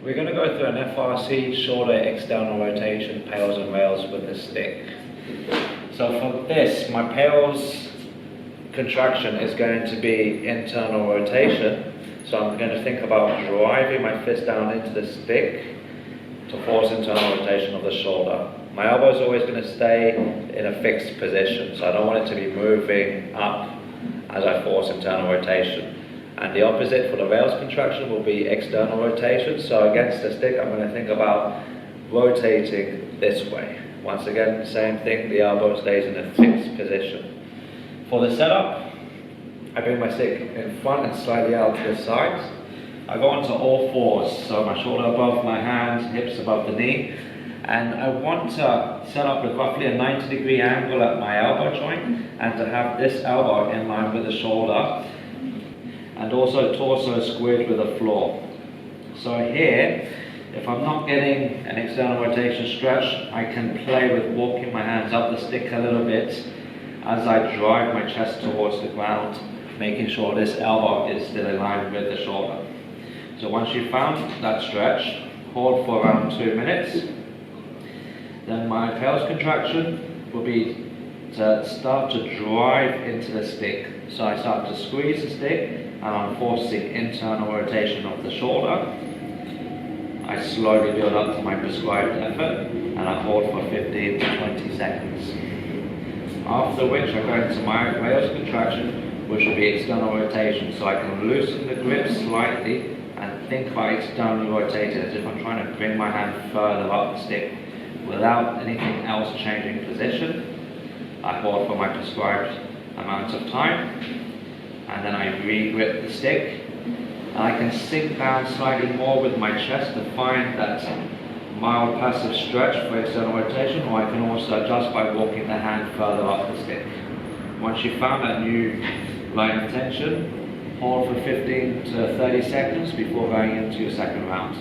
We're going to go through an FRC shoulder external rotation, PAILS and rails with the stick. So for this, my PAILS contraction is going to be internal rotation. So I'm going to think about driving my fist down into the stick to force internal rotation of the shoulder. My elbow is always going to stay in a fixed position, so I don't want it to be moving up as I force internal rotation. And the opposite for the rails contraction will be external rotation. So against the stick, I'm going to think about rotating this way. Once again, same thing, the elbow stays in a fixed position. For the setup, I bring my stick in front and slightly out to the sides. I go onto all fours, so my shoulder above my hands, hips above the knee. And I want to set up with roughly a 90-degree angle at my elbow joint and to have this elbow in line with the shoulder, and also torso squared with the floor. So here, if I'm not getting an external rotation stretch, I can play with walking my hands up the stick a little bit as I drive my chest towards the ground, making sure this elbow is still aligned with the shoulder. So once you've found that stretch, hold for around 2 minutes. Then my PAILS contraction will be to start to drive into the stick. So I start to squeeze the stick and I'm forcing internal rotation of the shoulder. I slowly build up to my prescribed effort and I hold for 15 to 20 seconds. After which I go into my PAILS contraction, which will be external rotation. So I can loosen the grip slightly and think about externally rotating as if I'm trying to bring my hand further up the stick without anything else changing position. I hold for my prescribed amount of time. And then I re-grip the stick, and I can sink down slightly more with my chest to find that mild passive stretch for external rotation, or I can also adjust by walking the hand further up the stick. Once you've found that new line of tension, hold for 15 to 30 seconds before going into your second round.